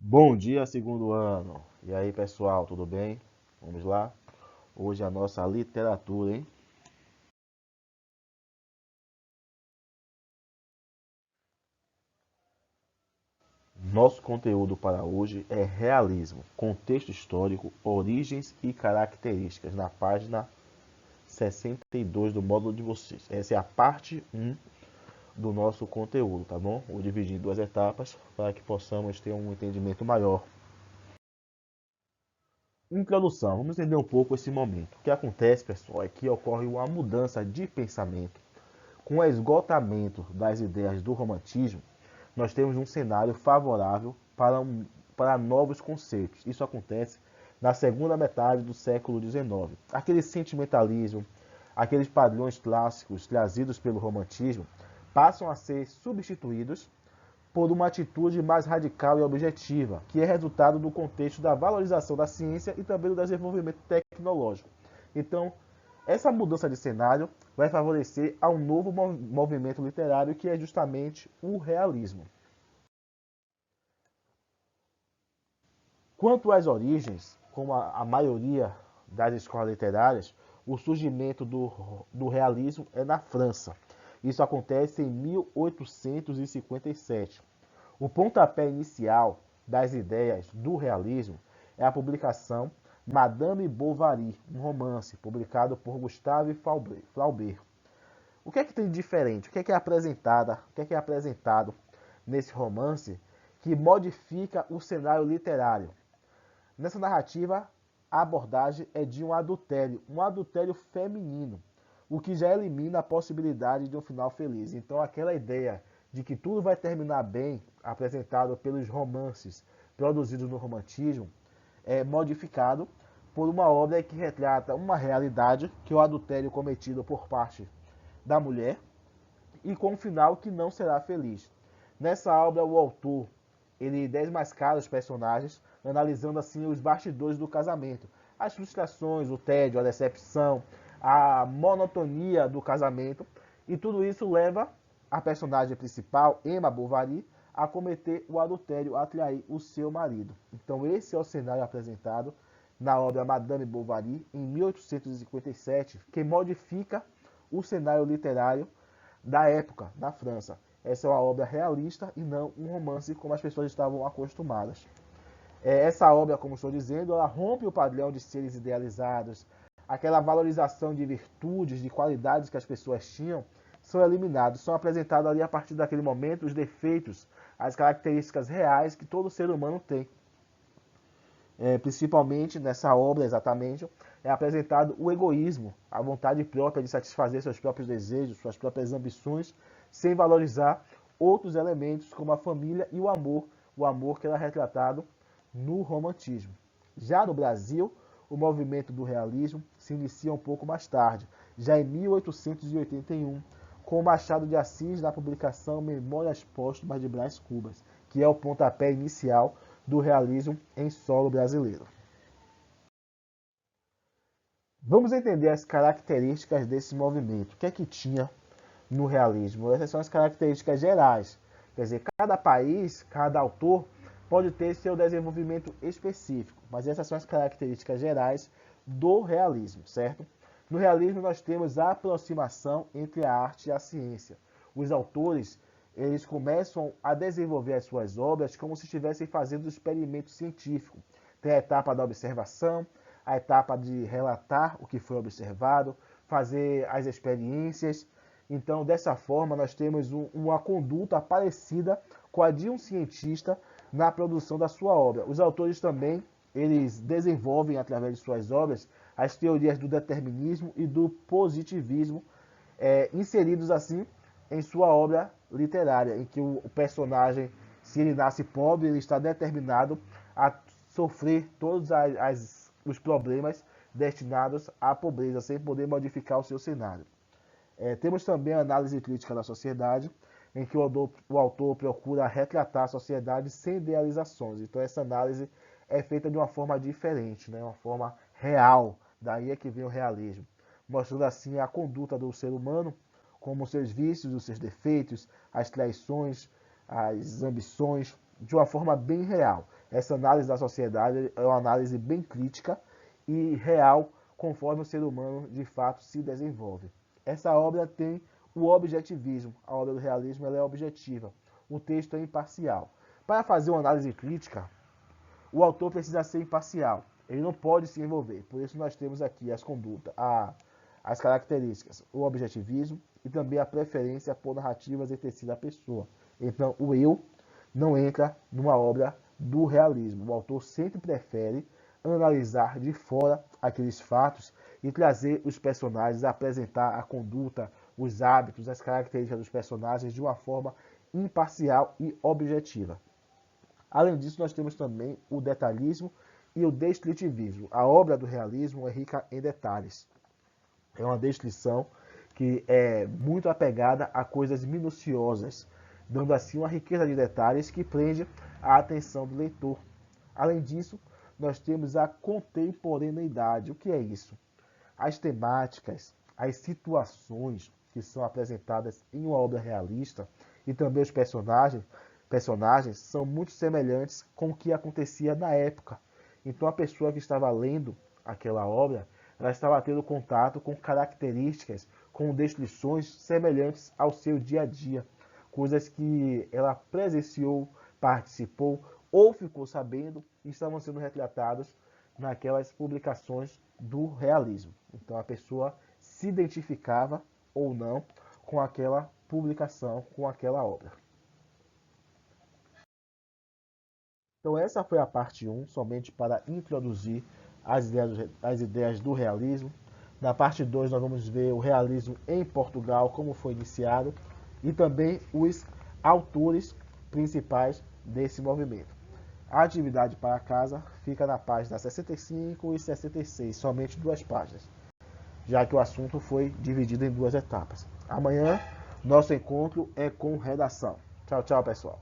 Bom dia, segundo ano. E aí, pessoal, tudo bem? Vamos lá? Hoje a nossa literatura, hein? Nosso conteúdo para hoje é realismo, contexto histórico, origens e características, na página 62 do módulo de vocês. Essa é a parte um do nosso conteúdo, tá bom? Vou dividir em duas etapas para que possamos ter um entendimento maior. Introdução, vamos entender um pouco esse momento. O que acontece, pessoal, é que ocorre uma mudança de pensamento. Com o esgotamento das ideias do romantismo, nós temos um cenário favorável para novos conceitos. Isso acontece na segunda metade do século XIX. Aquele sentimentalismo, aqueles padrões clássicos trazidos pelo romantismo passam a ser substituídos por uma atitude mais radical e objetiva, que é resultado do contexto da valorização da ciência e também do desenvolvimento tecnológico. Então, essa mudança de cenário vai favorecer a um novo movimento literário que é justamente o realismo. Quanto às origens, como a maioria das escolas literárias, o surgimento do realismo é na França. Isso acontece em 1857. O pontapé inicial das ideias do realismo é a publicação Madame Bovary, um romance publicado por Gustave Flaubert. O que é que tem de diferente? O que é apresentado nesse romance que modifica o cenário literário? Nessa narrativa, a abordagem é de um adultério feminino, o que já elimina a possibilidade de um final feliz. Então, aquela ideia de que tudo vai terminar bem, apresentado pelos romances produzidos no romantismo, é modificado por uma obra que retrata uma realidade, que é o adultério cometido por parte da mulher, e com um final que não será feliz. Nessa obra, o autor ele desmascara os personagens, analisando assim os bastidores do casamento, as frustrações, o tédio, a decepção, a monotonia do casamento, e tudo isso leva a personagem principal, Emma Bovary, a cometer o adultério, a trair o seu marido. Então esse é o cenário apresentado na obra Madame Bovary, em 1857, que modifica o cenário literário da época, da França. Essa é uma obra realista e não um romance como as pessoas estavam acostumadas. Essa obra, como estou dizendo, ela rompe o padrão de seres idealizados, aquela valorização de virtudes, de qualidades que as pessoas tinham, são eliminados, são apresentados ali a partir daquele momento os defeitos, as características reais que todo ser humano tem. Principalmente nessa obra, exatamente, é apresentado o egoísmo, a vontade própria de satisfazer seus próprios desejos, suas próprias ambições, sem valorizar outros elementos como a família e o amor que era retratado no romantismo. Já no Brasil, o movimento do realismo se inicia um pouco mais tarde, já em 1881, com Machado de Assis na publicação Memórias Póstumas de Brás Cubas, que é o pontapé inicial do realismo em solo brasileiro. Vamos entender as características desse movimento. O que é que tinha no realismo? Essas são as características gerais. Quer dizer, cada país, cada autor pode ter seu desenvolvimento específico, mas essas são as características gerais do realismo, certo? No realismo nós temos a aproximação entre a arte e a ciência. Os autores eles começam a desenvolver as suas obras como se estivessem fazendo um experimento científico. Tem a etapa da observação, a etapa de relatar o que foi observado, fazer as experiências. Então, dessa forma, nós temos uma conduta parecida com a de um cientista na produção da sua obra. Os autores também eles desenvolvem, através de suas obras, as teorias do determinismo e do positivismo, inseridos assim em sua obra literária, em que o personagem, se ele nasce pobre, ele está determinado a sofrer todos os problemas destinados à pobreza, sem poder modificar o seu cenário. Temos também a análise crítica da sociedade, em que o autor procura retratar a sociedade sem idealizações. Então essa análise é feita de uma forma diferente, né? Uma forma real, daí é que vem o realismo, mostrando assim a conduta do ser humano, como os seus vícios, os seus defeitos, as traições, as ambições, de uma forma bem real. Essa análise da sociedade é uma análise bem crítica e real, conforme o ser humano de fato se desenvolve. Essa obra tem o objetivismo. A obra do realismo ela é objetiva. O texto é imparcial. Para fazer uma análise crítica, o autor precisa ser imparcial. Ele não pode se envolver. Por isso nós temos aqui as condutas, as características, o objetivismo e também a preferência por narrativas em terceira pessoa. Então, o eu não entra numa obra do realismo. O autor sempre prefere analisar de fora aqueles fatos e trazer os personagens, apresentar a conduta, os hábitos, as características dos personagens de uma forma imparcial e objetiva. Além disso, nós temos também o detalhismo e o descritivismo. A obra do realismo é rica em detalhes. É uma descrição que é muito apegada a coisas minuciosas, dando assim uma riqueza de detalhes que prende a atenção do leitor. Além disso, nós temos a contemporaneidade. O que é isso? As temáticas, as situações que são apresentadas em uma obra realista e também os personagens são muito semelhantes com o que acontecia na época. Então a pessoa que estava lendo aquela obra, ela estava tendo contato com características, com descrições semelhantes ao seu dia a dia, coisas que ela presenciou, participou ou ficou sabendo e estavam sendo retratadas naquelas publicações do realismo. Então a pessoa se identificava ou não com aquela publicação, com aquela obra. Então essa foi a parte 1, somente para introduzir as ideias do realismo. Na parte 2 nós vamos ver o realismo em Portugal, como foi iniciado, e também os autores principais desse movimento. A atividade para casa fica na página 65 e 66, somente 2 páginas, já que o assunto foi dividido em 2 etapas. Amanhã, nosso encontro é com redação. Tchau, tchau, pessoal.